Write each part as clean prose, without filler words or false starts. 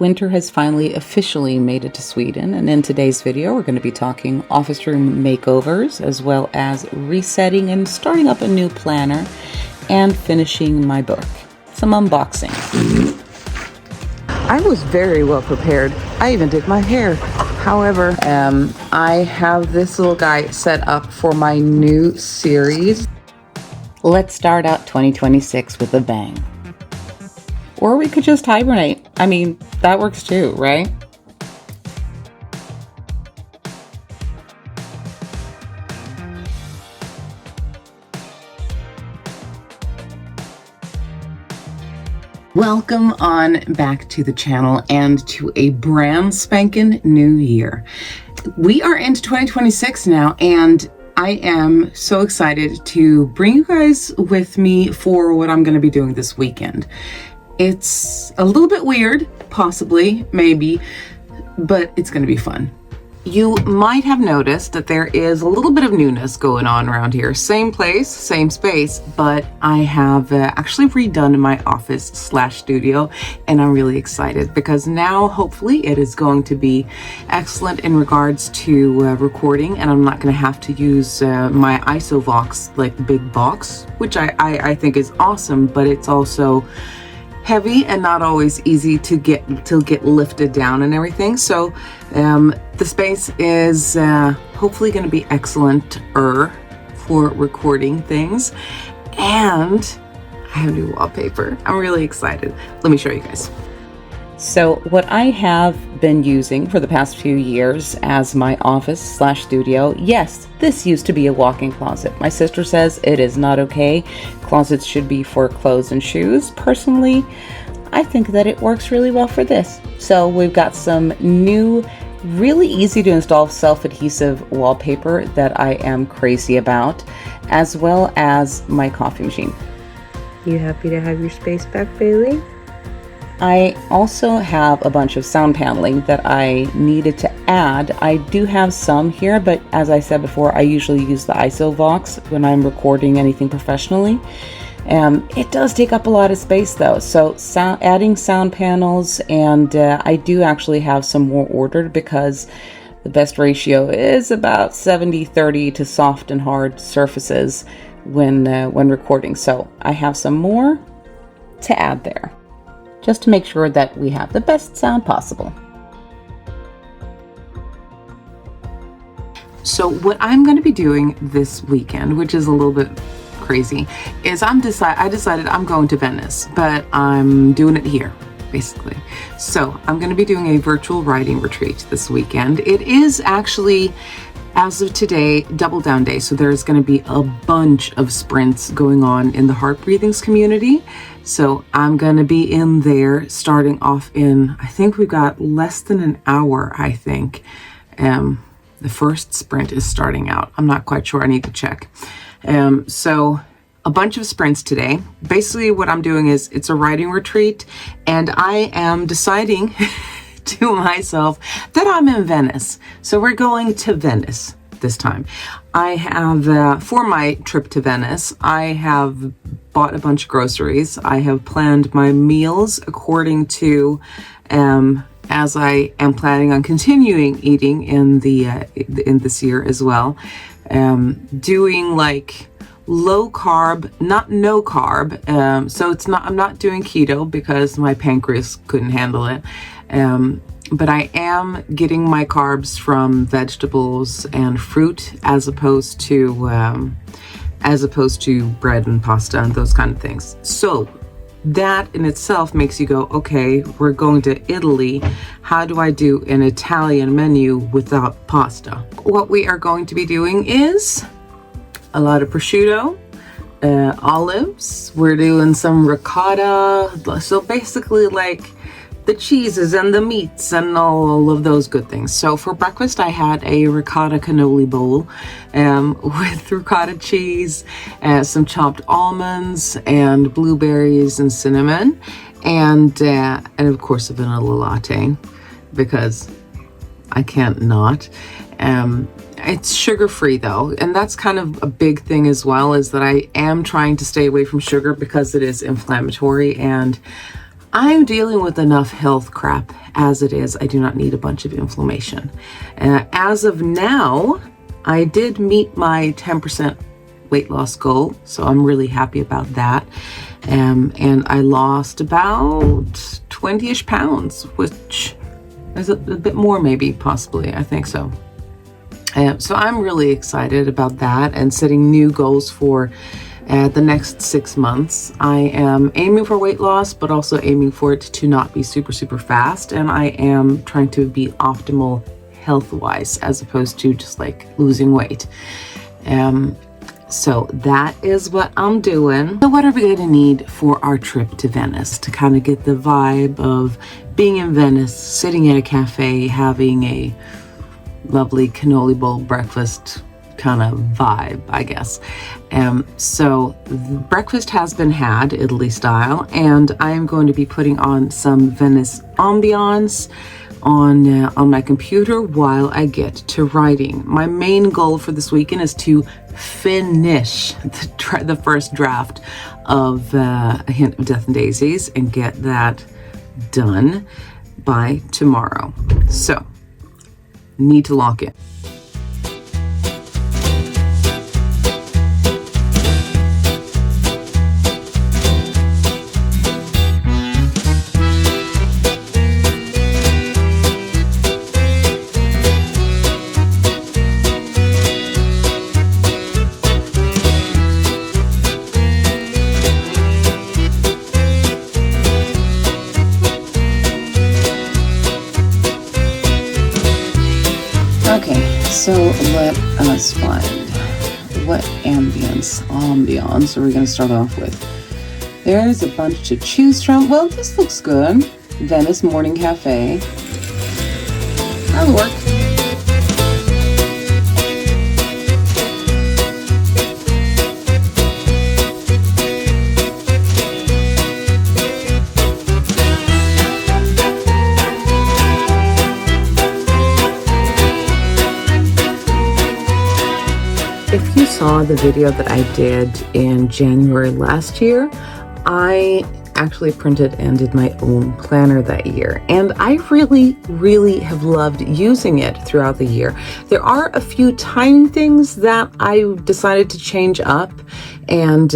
winter has finally officially made it to Sweden, and in today's video we're going to be talking office room makeovers, as well as resetting and starting up a new planner, and finishing my book. Some unboxing. I was very well prepared. I even did my hair. However, I have this little guy set up for my new series. Let's start out 2026 with a bang. Or we could just hibernate. I mean, that works too, right? Welcome on back to the channel and to a brand spanking new year. We are into 2026 now, and I am so excited to bring you guys with me for what I'm going to be doing this weekend. It's a little bit weird, possibly, maybe, but it's going to be fun. You might have noticed that there is a little bit of newness going on around here. Same place, same space, but I have actually redone my office/studio, and I'm really excited because now hopefully it is going to be excellent in regards to recording, and I'm not going to have to use my ISOVox, like the big box, which I think is awesome, but it's also heavy and not always easy to get lifted down and everything. So the space is hopefully going to be excellent for recording things, and I have new wallpaper. I'm really excited. Let me show you guys. So what I have been using for the past few years as my office/studio, yes, this used to be a walk-in closet. My sister says it is not okay. Closets should be for clothes and shoes. Personally, I think that it works really well for this. So we've got some new, really easy to install self-adhesive wallpaper that I am crazy about, as well as my coffee machine. You happy to have your space back, Bailey? I also have a bunch of sound paneling that I needed to add. I do have some here, but as I said before, I usually use the ISOVox when I'm recording anything professionally. It does take up a lot of space though, so adding sound panels, and I do actually have some more ordered because the best ratio is about 70-30 to soft and hard surfaces when recording. So I have some more to add there, just to make sure that we have the best sound possible. So what I'm going to be doing this weekend, which is a little bit crazy, is I decided I'm going to Venice, but I'm doing it here, basically. So I'm going to be doing a virtual writing retreat this weekend. It is actually, as of today, Double Down Day, so there's going to be a bunch of sprints going on in the Heart Breathings community. So I'm going to be in there starting off in, I think we've got less than an hour, I think. The first sprint is starting out. I'm not quite sure. I need to check. So a bunch of sprints today. Basically what I'm doing is it's a writing retreat, and I am deciding to myself that I'm in Venice. So we're going to Venice this time. I have, for my trip to Venice, I have bought a bunch of groceries. I have planned my meals according to, as I am planning on continuing eating in this year as well. Doing like low carb, not no carb. So I'm not doing keto because my pancreas couldn't handle it. But I am getting my carbs from vegetables and fruit as opposed to bread and pasta and those kind of things. So that in itself makes you go, okay, we're going to Italy. How do I do an Italian menu without pasta? What we are going to be doing is a lot of prosciutto, olives. We're doing some ricotta. So basically like the cheeses and the meats and all of those good things. So for breakfast, I had a ricotta cannoli bowl with ricotta cheese, some chopped almonds and blueberries and cinnamon, and of course a vanilla latte because I can't not. It's sugar-free though, and that's kind of a big thing as well, is that I am trying to stay away from sugar because it is inflammatory, and I'm dealing with enough health crap as it is. I do not need a bunch of inflammation. As of now, I did meet my 10% weight loss goal, so I'm really happy about that. And I lost about 20-ish pounds, which is a bit more maybe, possibly, I think so. So I'm really excited about that and setting new goals for the next 6 months. I am aiming for weight loss, but also aiming for it to not be super, super fast. And I am trying to be optimal health-wise as opposed to just like losing weight. So that is what I'm doing. So what are we going to need for our trip to Venice to kind of get the vibe of being in Venice, sitting at a cafe, having a lovely cannoli bowl breakfast kind of vibe, I guess. So breakfast has been had, Italy style, and I am going to be putting on some Venice ambiance on my computer while I get to writing. My main goal for this weekend is to finish the first draft of A Hint of Death and Daisies and get that done by tomorrow. So, need to lock in. Okay, so let us find what ambience are we going to start off with. There's a bunch to choose from. Well, this looks good. Venice Morning Cafe. That'll work. If you saw the video that I did in January last year, I actually printed and did my own planner that year. And I really have loved using it throughout the year. There are a few tiny things that I decided to change up. And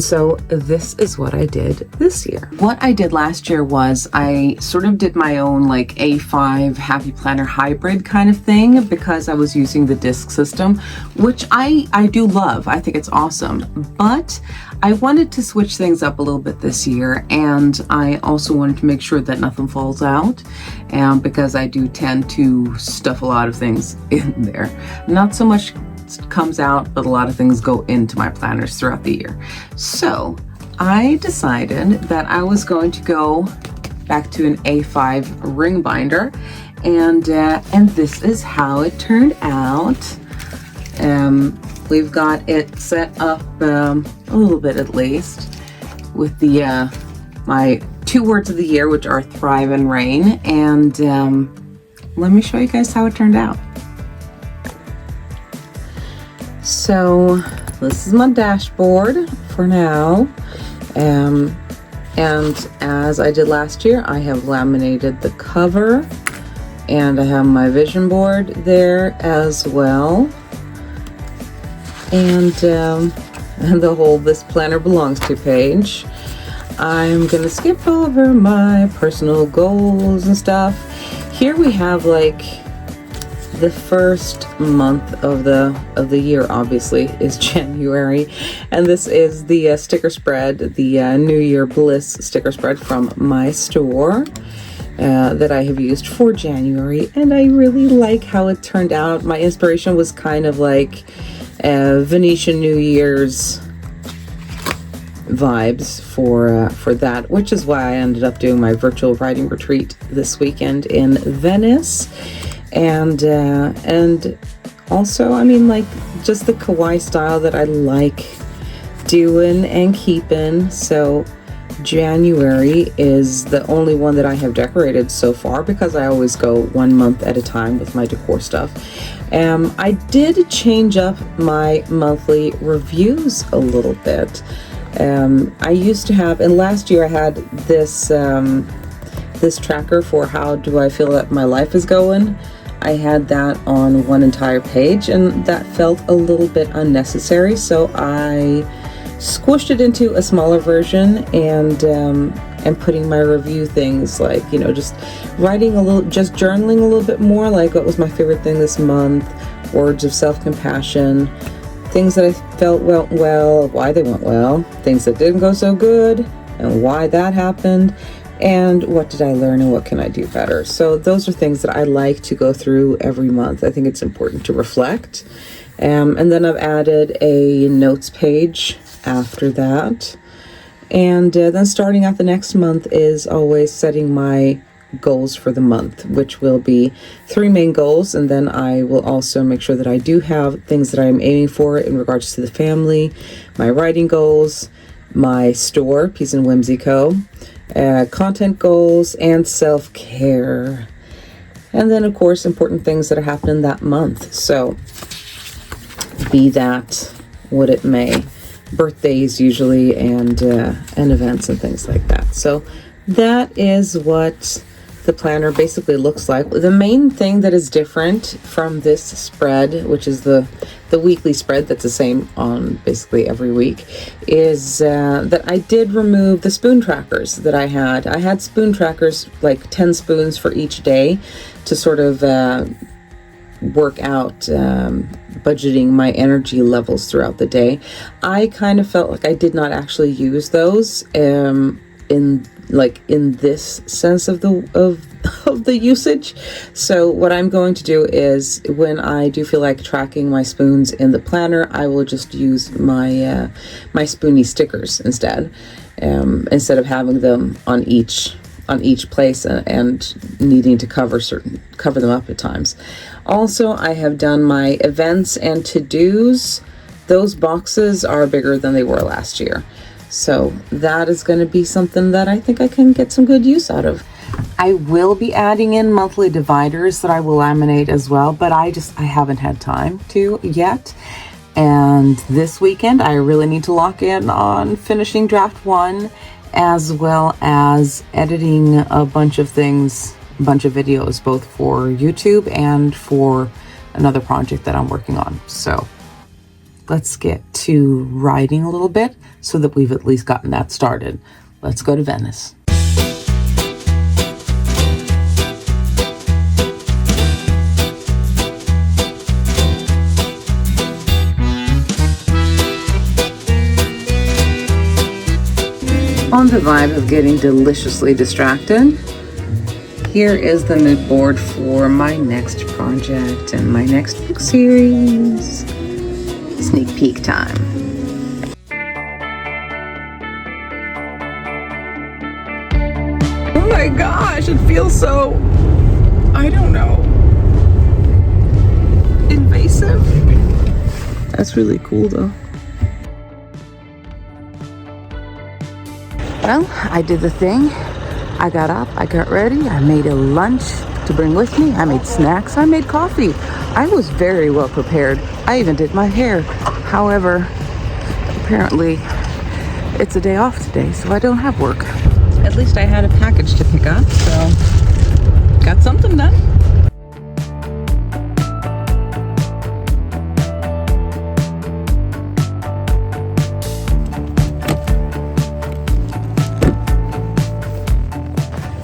so this is what I did this year. What I did last year was I sort of did my own like A5 Happy Planner hybrid kind of thing because I was using the disc system, which I do love. I think it's awesome. But I wanted to switch things up a little bit this year, and I also wanted to make sure that nothing falls out, because I do tend to stuff a lot of things in there. Not so much comes out, but a lot of things go into my planners throughout the year. So I decided that I was going to go back to an A5 ring binder, and this is how it turned out. We've got it set up a little bit at least with the my 2 words of the year, which are thrive and rain, and let me show you guys how it turned out. So this is my dashboard for now, and as I did last year, I have laminated the cover, and I have my vision board there as well, and the whole "This Planner Belongs To" page. I'm gonna skip over my personal goals and stuff. Here we have like the first month of the year, obviously, is January, and this is the sticker spread, the New Year Bliss sticker spread from my store that I have used for January, and I really like how it turned out. My inspiration was kind of like Venetian New Year's vibes for that, which is why I ended up doing my virtual writing retreat this weekend in Venice. And also, I mean, like, just the kawaii style that I like doing and keeping. So January is the only one that I have decorated so far because I always go 1 month at a time with my decor stuff. I did change up my monthly reviews a little bit. I used to have, and last year I had this this tracker for how do I feel that my life is going. I had that on one entire page, and that felt a little bit unnecessary, so I squished it into a smaller version and putting my review things, like, you know, just writing a little, just journaling a little bit more, like what was my favorite thing this month, words of self-compassion, things that I felt went well, why they went well, things that didn't go so good, and why that happened, and what did I learn and what can I do better. So those are things that I like to go through every month. I think it's important to reflect. And then I've added a notes page after that. And then starting out the next month is always setting my goals for the month, which will be 3 main goals. And then I will also make sure that I do have things that I'm aiming for in regards to the family, my writing goals, my store, Peace and Whimsy Co., content goals, and self-care. And then, of course, important things that are happening that month. So be that what it may. Birthdays usually, and events and things like that. So that is what the planner basically looks like. The main thing that is different from this spread, which is the weekly spread that's the same on basically every week, is that I did remove the spoon trackers that I had. I had spoon trackers, like 10 spoons for each day, to sort of work out budgeting my energy levels throughout the day. I kind of felt like I did not actually use those in this sense of the usage. So what I'm going to do is, when I do feel like tracking my spoons in the planner, I will just use my my spoony stickers instead of having them on each place and needing to cover them up at times. Also, I have done my events and to-dos. Those boxes are bigger than they were last year. So that is going to be something that I think I can get some good use out of. I will be adding in monthly dividers that I will laminate as well, but I haven't had time to yet. And this weekend, I really need to lock in on finishing draft 1, as well as editing a bunch of videos, both for YouTube and for another project that I'm working on. So let's get to writing a little bit so that we've at least gotten that started. Let's go to Venice. On the vibe of getting deliciously distracted, here is the mood board for my next project and my next book series. Sneak peek time. Oh my gosh, it feels so, I don't know, invasive. That's really cool though. Well, I did the thing. I got up, I got ready, I made a lunch to bring with me, I made snacks, I made coffee. I was very well prepared. I even did my hair. However, apparently it's a day off today, so I don't have work. At least I had a package to pick up, so got something done.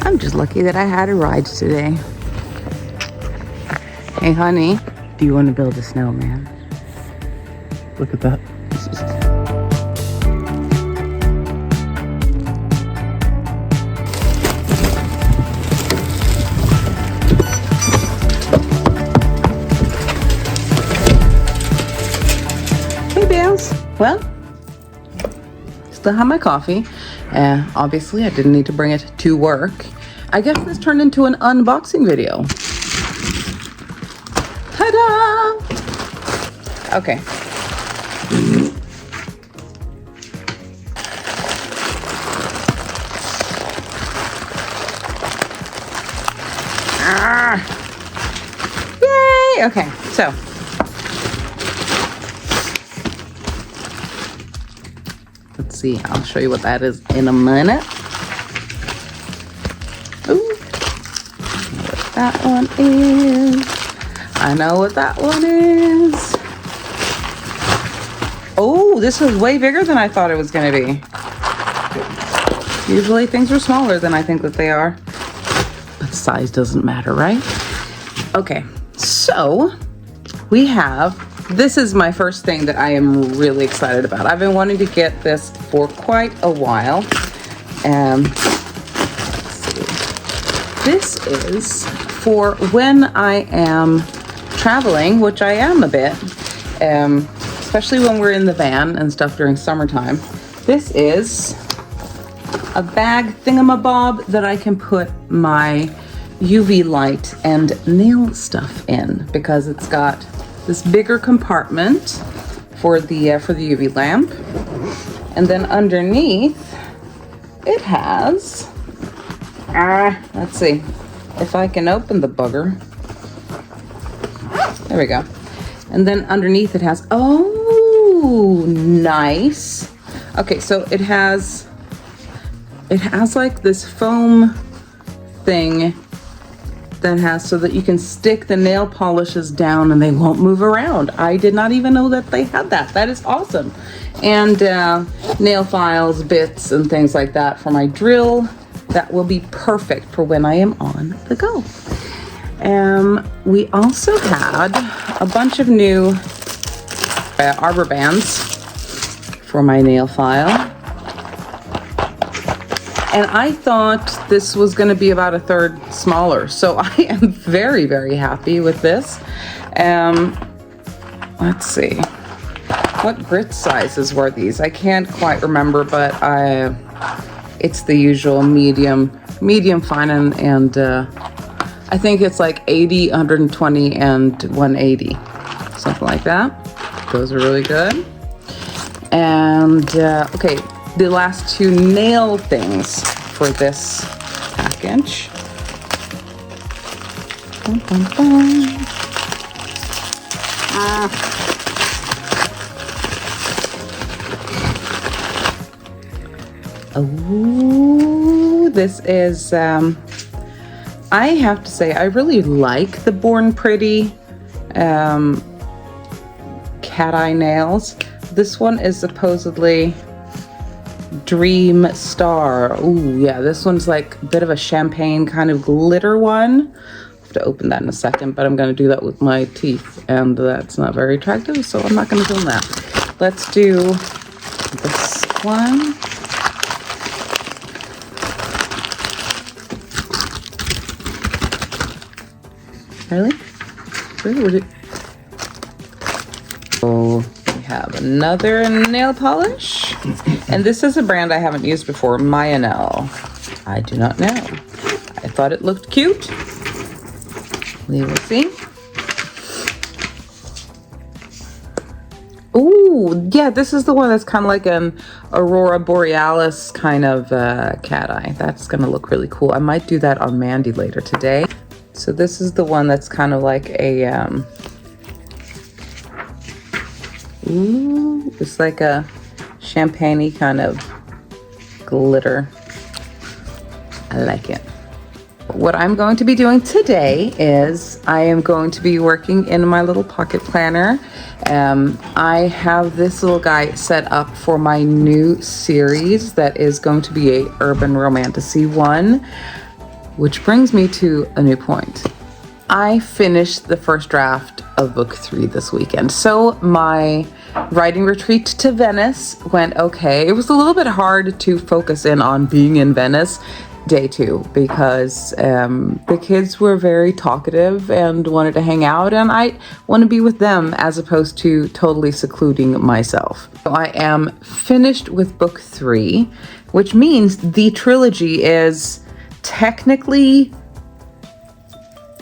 I'm just lucky that I had a ride today. Hey honey, do you want to build a snowman? Look at that. Hey Bales. Well, still have my coffee. Obviously I didn't need to bring it to work. I guess this turned into an unboxing video. Ta-da! Okay. Yay! Okay, so let's see. I'll show you what that is in a minute. Ooh. What that one is. I know what that one is. Oh, this is way bigger than I thought it was going to be. Usually things are smaller than I think that they are. But size doesn't matter, right? Okay, so we have, this is my first thing that I am really excited about. I've been wanting to get this for quite a while. Let's see. This is for when I am traveling, which I am a bit, especially when we're in the van and stuff during summertime. This is a bag thingamabob that I can put my UV light and nail stuff in, because it's got this bigger compartment for the UV lamp, and then underneath it has let's see if I can open the bugger. There we go. And then underneath it has, oh, nice. Okay, so it has like this foam thing that has, so that you can stick the nail polishes down and they won't move around. I did not even know that they had that. That is awesome. And nail files, bits, and things like that for my drill. That will be perfect for when I am on the go. We also had a bunch of new arbor bands for my nail file. And I thought this was going to be about a third smaller. So I am very, very happy with this. Let's see. What grit sizes were these? I can't quite remember, but it's the usual medium fine, and I think it's like 80, 120, and 180. Something like that. Those are really good. And okay, the last two nail things for this package. Bum, bum, bum. Oh, this is, I have to say, I really like the Born Pretty cat eye nails. This one is supposedly Dream Star. Ooh, yeah, this one's like a bit of a champagne kind of glitter one. I have to open that in a second, but I'm going to do that with my teeth, and that's not very attractive, so I'm not going to film that. Let's do this one. Really? Really? Would it? Oh, we have another nail polish. And this is a brand I haven't used before, Mayanel. I do not know. I thought it looked cute. We will see. Ooh, yeah, this is the one that's kind of like an Aurora Borealis kind of cat eye. That's gonna look really cool. I might do that on Mandy later today. So this is the one that's kind of like a, ooh, it's like a champagne-y kind of glitter. I like it. What I'm going to be doing today is I am going to be working in my little pocket planner. I have this little guy set up for my new series that is going to be a urban romantasy one. Which brings me to a new point. I finished the first draft of book 3 this weekend. So my writing retreat to Venice went okay. It was a little bit hard to focus in on being in Venice day 2 because the kids were very talkative and wanted to hang out, and I want to be with them as opposed to totally secluding myself. So I am finished with book 3, which means the trilogy is technically,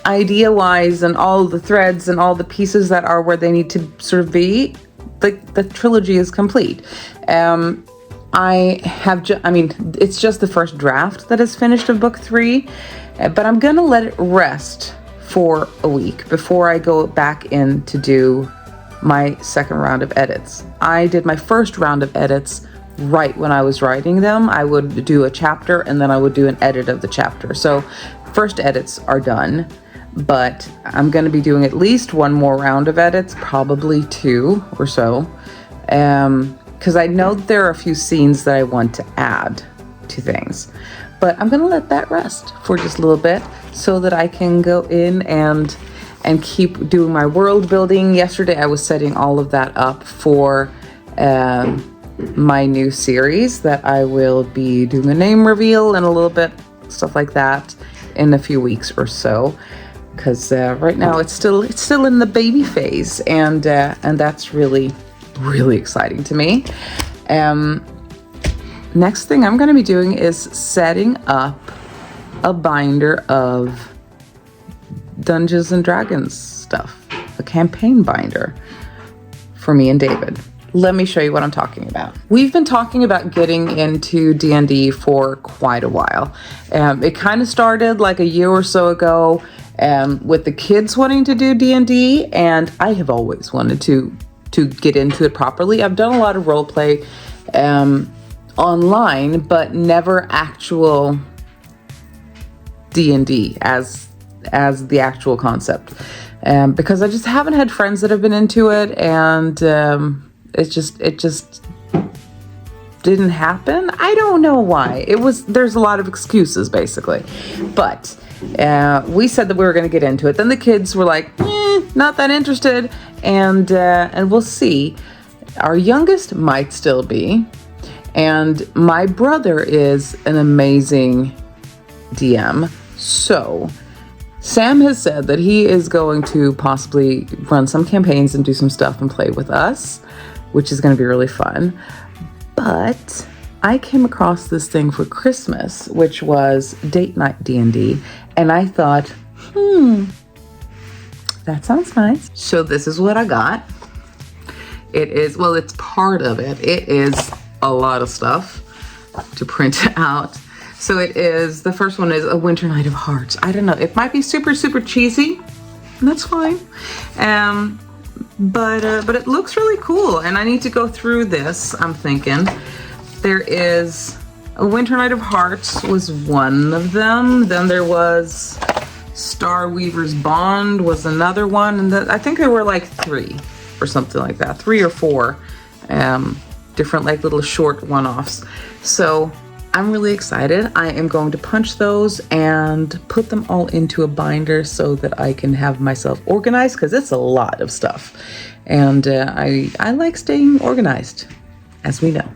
idea-wise, and all the threads and all the pieces that are where they need to sort of be, the trilogy is complete. It's just the first draft that is finished of book 3, but I'm gonna let it rest for a week before I go back in to do my second round of edits. I did my first round of edits right when I was writing them, I would do a chapter and then I would do an edit of the chapter. So first edits are done, but I'm going to be doing at least one more round of edits, probably 2 or so, because I know there are a few scenes that I want to add to things, but I'm going to let that rest for just a little bit so that I can go in and keep doing my world building. Yesterday I was setting all of that up for my new series that I will be doing a name reveal and a little bit stuff like that in a few weeks or so, because right now it's still in the baby phase, and that's really exciting to me. Next thing I'm going to be doing is setting up a binder of Dungeons and Dragons stuff, a campaign binder for me and David. Let me show you what I'm talking about. We've been talking about getting into D&D for quite a while. It kind of started like a year or so ago with the kids wanting to do D&D, and I have always wanted to get into it properly. I've done a lot of role play online, but never actual D&D as the actual concept, because I just haven't had friends that have been into it, and it just didn't happen. I don't know why. There's a lot of excuses basically, but we said that we were going to get into it. Then the kids were like, not that interested, and we'll see. Our youngest might still be, and my brother is an amazing DM. So Sam has said that he is going to possibly run some campaigns and do some stuff and play with us, which is going to be really fun. But I came across this thing for Christmas, which was Date Night D&D, and I thought, that sounds nice. So this is what I got. It's part of it. It is a lot of stuff to print out. So the first one is A Winter Night of Hearts. I don't know, it might be super, super cheesy, and that's fine. But it looks really cool, and I need to go through this, I'm thinking. There is A Winter Night of Hearts was one of them. Then there was Star Weaver's Bond was another one, and I think there were like 3 or something like that, 3 or 4 different like little short one-offs. So I'm really excited. I am going to punch those and put them all into a binder so that I can have myself organized, because it's a lot of stuff. And I like staying organized, as we know.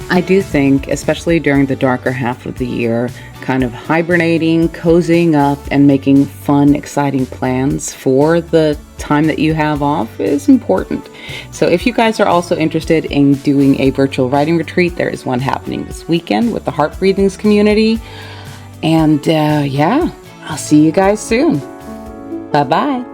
I do think, especially during the darker half of the year, kind of hibernating, cozying up, and making fun, exciting plans for the time that you have off is important. So if you guys are also interested in doing a virtual writing retreat, there is one happening this weekend with the Heart Breathings community. And yeah, I'll see you guys soon. Bye-bye.